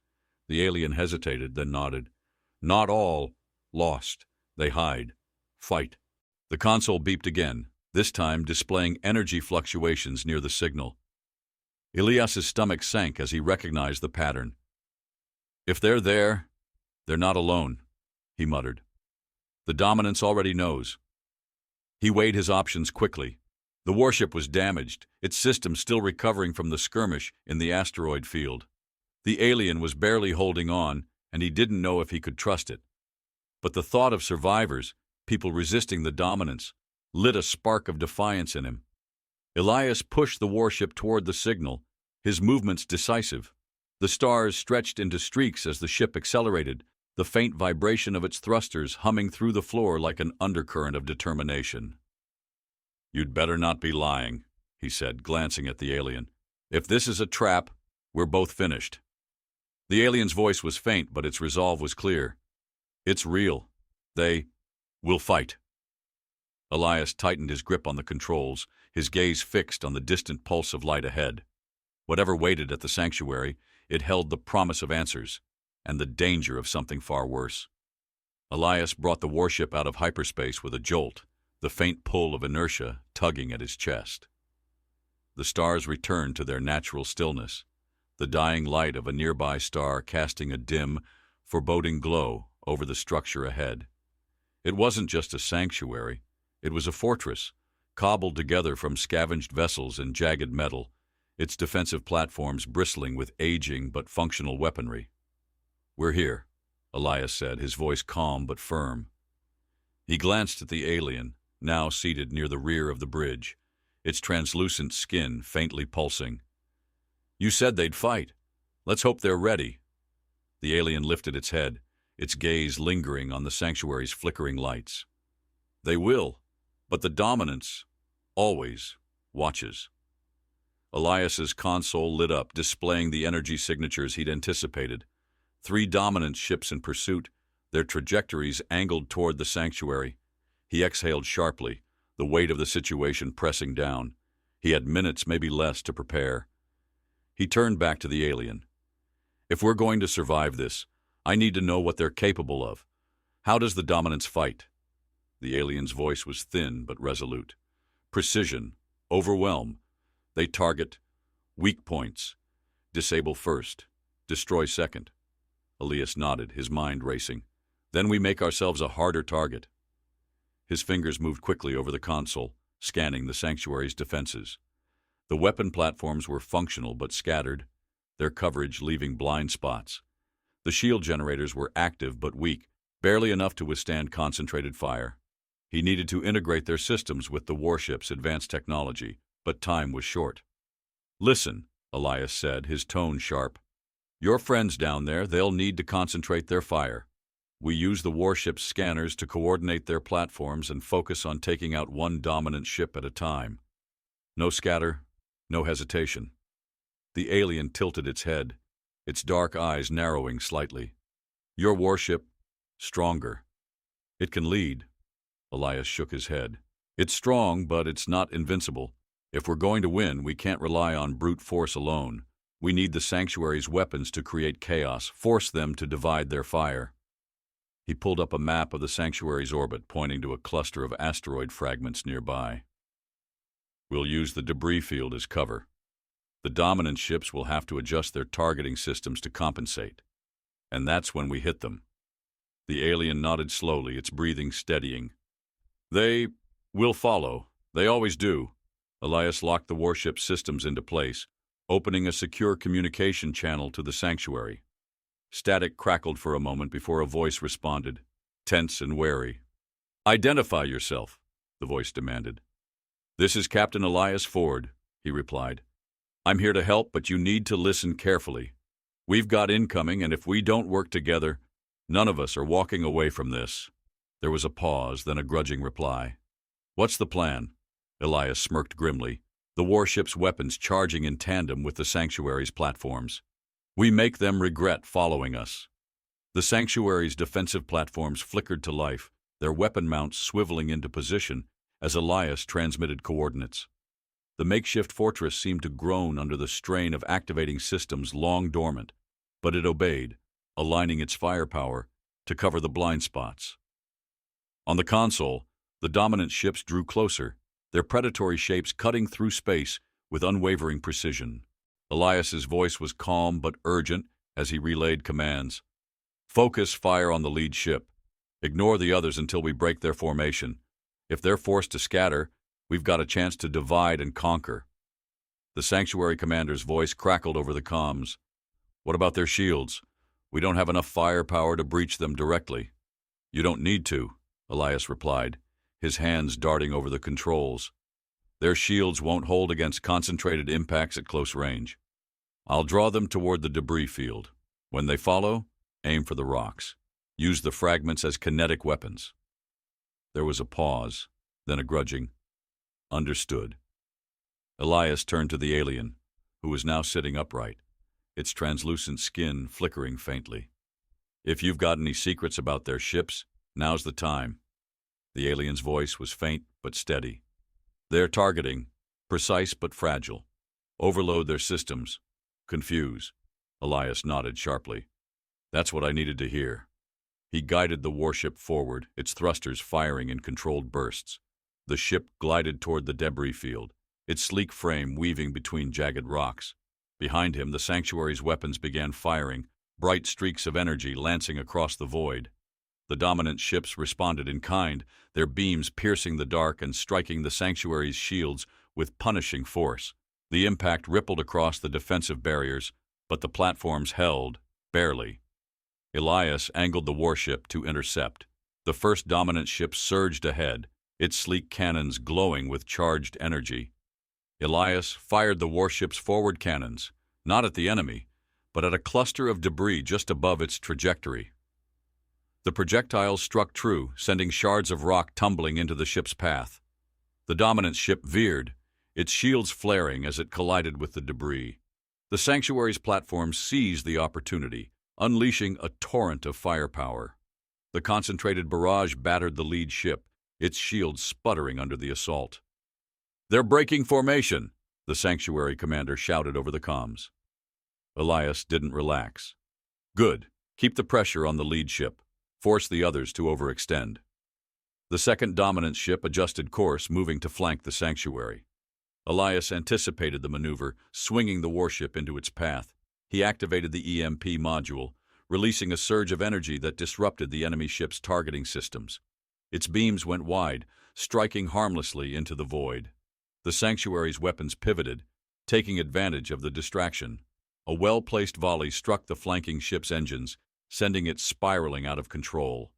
The alien hesitated, then nodded. "Not all lost. They hide. Fight." The console beeped again, this time displaying energy fluctuations near the signal. Elias's stomach sank as he recognized the pattern. "If they're there, they're not alone," he muttered. "The Dominance already knows." He weighed his options quickly. The warship was damaged, its system still recovering from the skirmish in the asteroid field. The alien was barely holding on, and he didn't know if he could trust it. But the thought of survivors, people resisting the Dominance, lit a spark of defiance in him. Elias pushed the warship toward the signal, his movements decisive. The stars stretched into streaks as the ship accelerated, the faint vibration of its thrusters humming through the floor like an undercurrent of determination. "You'd better not be lying," he said, glancing at the alien. "If this is a trap, we're both finished." The alien's voice was faint, but its resolve was clear. "It's real. They will fight." Elias tightened his grip on the controls, his gaze fixed on the distant pulse of light ahead. Whatever waited at the sanctuary, it held the promise of answers, and the danger of something far worse. Elias brought the warship out of hyperspace with a jolt, the faint pull of inertia tugging at his chest. The stars returned to their natural stillness, the dying light of a nearby star casting a dim, foreboding glow over the structure ahead. It wasn't just a sanctuary, it was a fortress, cobbled together from scavenged vessels and jagged metal, its defensive platforms bristling with aging but functional weaponry. "We're here," Elias said, his voice calm but firm. He glanced at the alien, now seated near the rear of the bridge, its translucent skin faintly pulsing. "You said they'd fight. Let's hope they're ready." The alien lifted its head, its gaze lingering on the sanctuary's flickering lights. "They will, but the Dominance always watches." Elias's console lit up, displaying the energy signatures he'd anticipated. 3 Dominance ships in pursuit, their trajectories angled toward the sanctuary. He exhaled sharply, the weight of the situation pressing down. He had minutes, maybe less, to prepare. He turned back to the alien. "If we're going to survive this, I need to know what they're capable of. How does the Dominance fight?" The alien's voice was thin but resolute. "Precision. Overwhelm. They target weak points. Disable first. Destroy second." Elias nodded, his mind racing. "Then we make ourselves a harder target." His fingers moved quickly over the console, scanning the sanctuary's defenses. The weapon platforms were functional but scattered, their coverage leaving blind spots. The shield generators were active but weak, barely enough to withstand concentrated fire. He needed to integrate their systems with the warship's advanced technology, but time was short. "Listen," Elias said, his tone sharp. "Your friends down there, they'll need to concentrate their fire. We use the warship's scanners to coordinate their platforms and focus on taking out one dominant ship at a time. No scatter, no hesitation." The alien tilted its head, its dark eyes narrowing slightly. "Your warship, stronger. It can lead." Elias shook his head. "It's strong, but it's not invincible. If we're going to win, we can't rely on brute force alone. We need the sanctuary's weapons to create chaos, force them to divide their fire." He pulled up a map of the sanctuary's orbit, pointing to a cluster of asteroid fragments nearby. "We'll use the debris field as cover. The dominant ships will have to adjust their targeting systems to compensate. And that's when we hit them." The alien nodded slowly, its breathing steadying. "They will follow. They always do." Elias locked the warship's systems into place, opening a secure communication channel to the sanctuary. Static crackled for a moment before a voice responded, tense and wary. "Identify yourself," the voice demanded. "This is Captain Elias Ford," he replied. "I'm here to help, but you need to listen carefully. We've got incoming, and if we don't work together, None of us are walking away from this. There was a pause, then a grudging reply. What's the plan? Elias smirked grimly, the warship's weapons charging in tandem with the sanctuary's platforms. We make them regret following us. The sanctuary's defensive platforms flickered to life, their weapon mounts swiveling into position as Elias transmitted coordinates. The makeshift fortress seemed to groan under the strain of activating systems long dormant, but it obeyed, aligning its firepower to cover the blind spots. On the console, the dominant ships drew closer, their predatory shapes cutting through space with unwavering precision. Elias's voice was calm but urgent as he relayed commands. Focus fire on the lead ship. Ignore the others until we break their formation. If they're forced to scatter, we've got a chance to divide and conquer. The sanctuary commander's voice crackled over the comms. What about their shields? We don't have enough firepower to breach them directly. You don't need to, Elias replied, his hands darting over the controls. Their shields won't hold against concentrated impacts at close range. I'll draw them toward the debris field. When they follow, aim for the rocks. Use the fragments as kinetic weapons. There was a pause, then a grudging. Understood. Elias turned to the alien, who was now sitting upright, its translucent skin flickering faintly. If you've got any secrets about their ships, now's the time. The alien's voice was faint but steady. Their targeting, precise but fragile. Overload their systems. Confuse. Elias nodded sharply. That's what I needed to hear. He guided the warship forward, its thrusters firing in controlled bursts. The ship glided toward the debris field, its sleek frame weaving between jagged rocks. Behind him, the sanctuary's weapons began firing, bright streaks of energy lancing across the void. The dominant ships responded in kind, their beams piercing the dark and striking the sanctuary's shields with punishing force. The impact rippled across the defensive barriers, but the platforms held, barely. Elias angled the warship to intercept. The first dominant ship surged ahead, its sleek cannons glowing with charged energy. Elias fired the warship's forward cannons, not at the enemy, but at a cluster of debris just above its trajectory. The projectiles struck true, sending shards of rock tumbling into the ship's path. The dominant ship veered, its shields flaring as it collided with the debris. The sanctuary's platforms seized the opportunity, unleashing a torrent of firepower. The concentrated barrage battered the lead ship, its shields sputtering under the assault. They're breaking formation, the sanctuary commander shouted over the comms. Elias didn't relax. Good. Keep the pressure on the lead ship. Force the others to overextend. The second dominant ship adjusted course, moving to flank the sanctuary. Elias anticipated the maneuver, swinging the warship into its path. He activated the EMP module, releasing a surge of energy that disrupted the enemy ship's targeting systems. Its beams went wide, striking harmlessly into the void. The sanctuary's weapons pivoted, taking advantage of the distraction. A well-placed volley struck the flanking ship's engines, sending it spiraling out of control.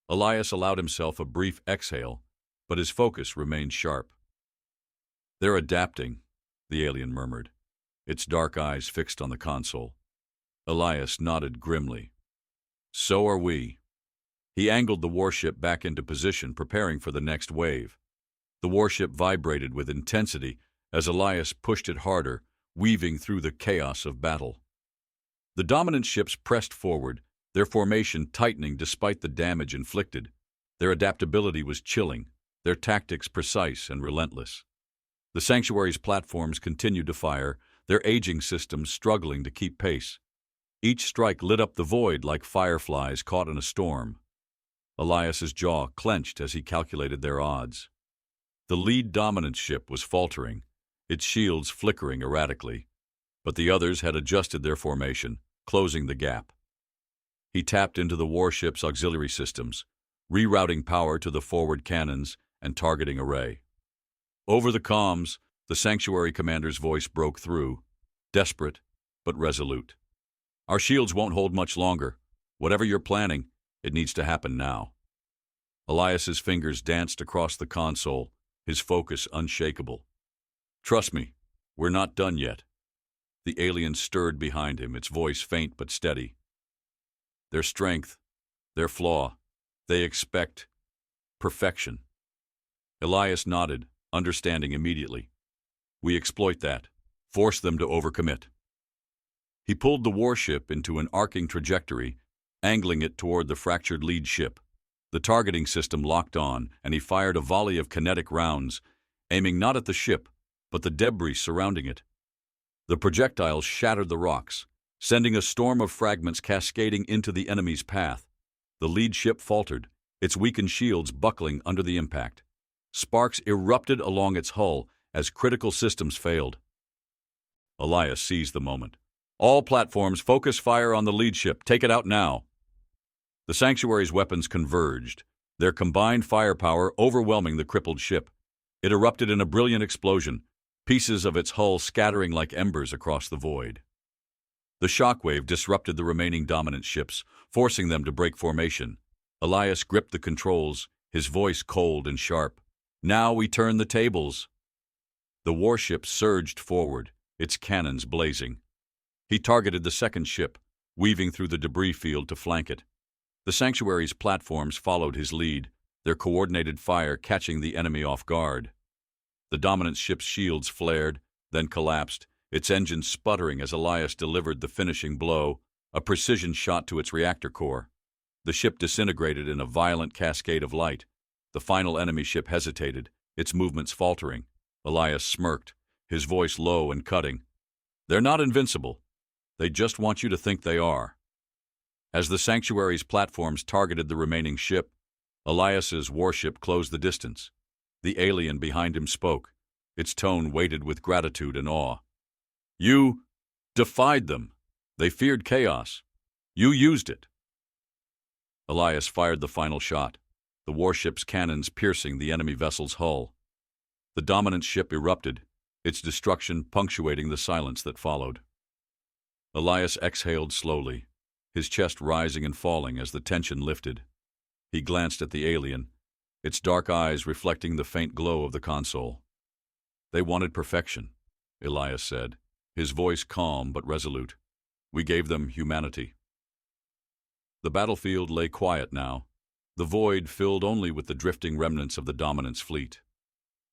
Elias allowed himself a brief exhale, but his focus remained sharp. They're adapting, the alien murmured, its dark eyes fixed on the console. Elias nodded grimly. So are we. He angled the warship back into position, preparing for the next wave. The warship vibrated with intensity as Elias pushed it harder, weaving through the chaos of battle. The dominant ships pressed forward, their formation tightening despite the damage inflicted. Their adaptability was chilling, their tactics precise and relentless. The sanctuary's platforms continued to fire, their aging systems struggling to keep pace. Each strike lit up the void like fireflies caught in a storm. Elias's jaw clenched as he calculated their odds. The lead dominant ship was faltering, its shields flickering erratically, but the others had adjusted their formation, closing the gap. He tapped into the warship's auxiliary systems, rerouting power to the forward cannons and targeting array. Over the comms, the sanctuary commander's voice broke through, desperate but resolute. Our shields won't hold much longer. Whatever you're planning, it needs to happen now. Elias's fingers danced across the console, his focus unshakable. Trust me, we're not done yet. The alien stirred behind him, its voice faint but steady. Their strength, Their flaw. They expect perfection. Elias nodded, understanding immediately. We exploit that. Force them to overcommit. He pulled the warship into an arcing trajectory, angling it toward the fractured lead ship. The targeting system locked on, and he fired a volley of kinetic rounds, aiming not at the ship, but the debris surrounding it. The projectiles shattered the rocks, sending a storm of fragments cascading into the enemy's path. The lead ship faltered, its weakened shields buckling under the impact. Sparks erupted along its hull as critical systems failed. Elias seized the moment. All platforms, focus fire on the lead ship. Take it out now. The Sanctuary's weapons converged, their combined firepower overwhelming the crippled ship. It erupted in a brilliant explosion, pieces of its hull scattering like embers across the void. The shockwave disrupted the remaining dominant ships, forcing them to break formation. Elias gripped the controls, his voice cold and sharp. Now we turn the tables. The warship surged forward, its cannons blazing. He targeted the second ship, weaving through the debris field to flank it. The Sanctuary's platforms followed his lead, their coordinated fire catching the enemy off guard. The dominant ship's shields flared, then collapsed, its engines sputtering as Elias delivered the finishing blow, a precision shot to its reactor core. The ship disintegrated in a violent cascade of light. The final enemy ship hesitated, its movements faltering. Elias smirked, his voice low and cutting. They're not invincible. They just want you to think they are. As the Sanctuary's platforms targeted the remaining ship, Elias's warship closed the distance. The alien behind him spoke, its tone weighted with gratitude and awe. You defied them. They feared chaos. You used it. Elias fired the final shot, the warship's cannons piercing the enemy vessel's hull. The dominant ship erupted, its destruction punctuating the silence that followed. Elias exhaled slowly, his chest rising and falling as the tension lifted. He glanced at the alien, its dark eyes reflecting the faint glow of the console. They wanted perfection, Elias said, his voice calm but resolute. We gave them humanity. The battlefield lay quiet now, the void filled only with the drifting remnants of the dominant's fleet.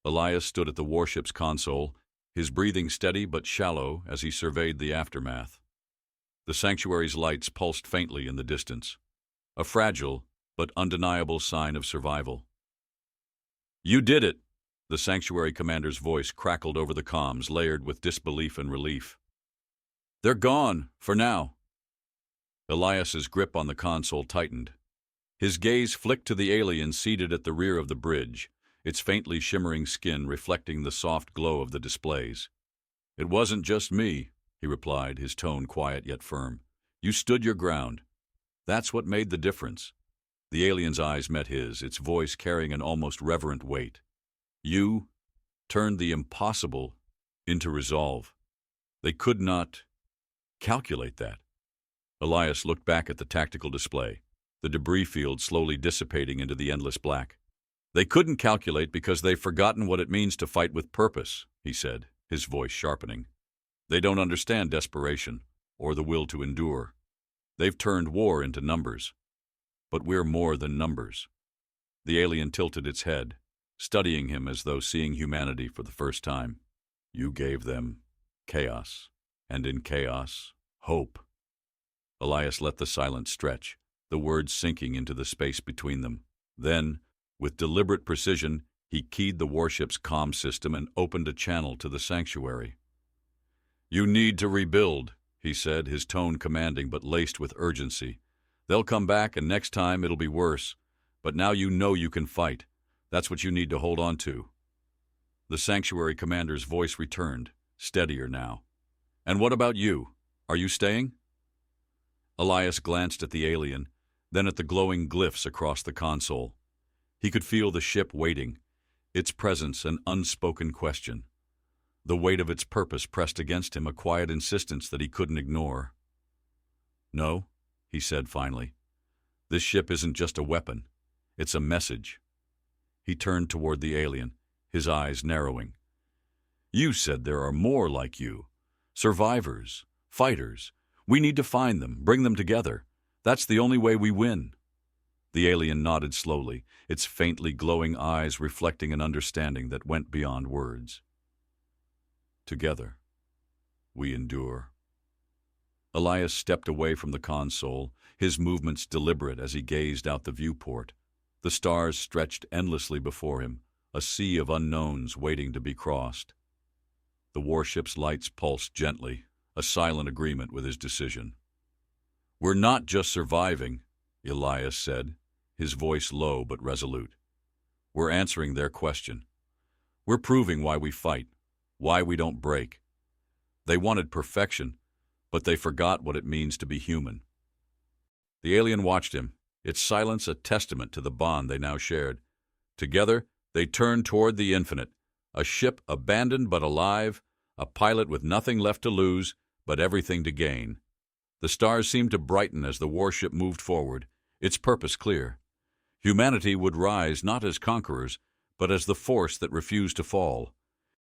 Elias stood at the warship's console, his breathing steady but shallow as he surveyed the aftermath. The Sanctuary's lights pulsed faintly in the distance, a fragile but undeniable sign of survival. You did it! The Sanctuary commander's voice crackled over the comms, layered with disbelief and relief. They're gone, for now. Elias's grip on the console tightened. His gaze flicked to the alien seated at the rear of the bridge, its faintly shimmering skin reflecting the soft glow of the displays. It wasn't just me, he replied, his tone quiet yet firm. You stood your ground. That's what made the difference. The alien's eyes met his, its voice carrying an almost reverent weight. You turned the impossible into resolve. They could not calculate that. Elias looked back at the tactical display, the debris field slowly dissipating into the endless black. They couldn't calculate because they've forgotten what it means to fight with purpose, he said, his voice sharpening. They don't understand desperation or the will to endure. They've turned war into numbers. But we're more than numbers. The alien tilted its head, studying him as though seeing humanity for the first time. You gave them chaos, and in chaos, hope. Elias let the silence stretch, the words sinking into the space between them. Then, with deliberate precision, he keyed the warship's comm system and opened a channel to the Sanctuary. You need to rebuild, he said, his tone commanding but laced with urgency. They'll come back, and next time it'll be worse. But now you know you can fight. That's what you need to hold on to. The Sanctuary commander's voice returned, steadier now. And what about you? Are you staying? Elias glanced at the alien, then at the glowing glyphs across the console. He could feel the ship waiting, its presence an unspoken question. The weight of its purpose pressed against him, a quiet insistence that he couldn't ignore. No, he said finally. This ship isn't just a weapon. It's a message. He turned toward the alien, his eyes narrowing. You said there are more like you. Survivors, fighters. We need to find them, bring them together. That's the only way we win. The alien nodded slowly, its faintly glowing eyes reflecting an understanding that went beyond words. Together, we endure. Elias stepped away from the console, his movements deliberate as he gazed out the viewport. The stars stretched endlessly before him, a sea of unknowns waiting to be crossed. The warship's lights pulsed gently, a silent agreement with his decision. "We're not just surviving," Elias said, his voice low but resolute. "We're answering their question. We're proving why we fight, why we don't break. They wanted perfection, but they forgot what it means to be human." The alien watched him, its silence a testament to the bond they now shared. Together, they turned toward the infinite, a ship abandoned but alive, a pilot with nothing left to lose but everything to gain. The stars seemed to brighten as the warship moved forward, its purpose clear. Humanity would rise not as conquerors, but as the force that refused to fall.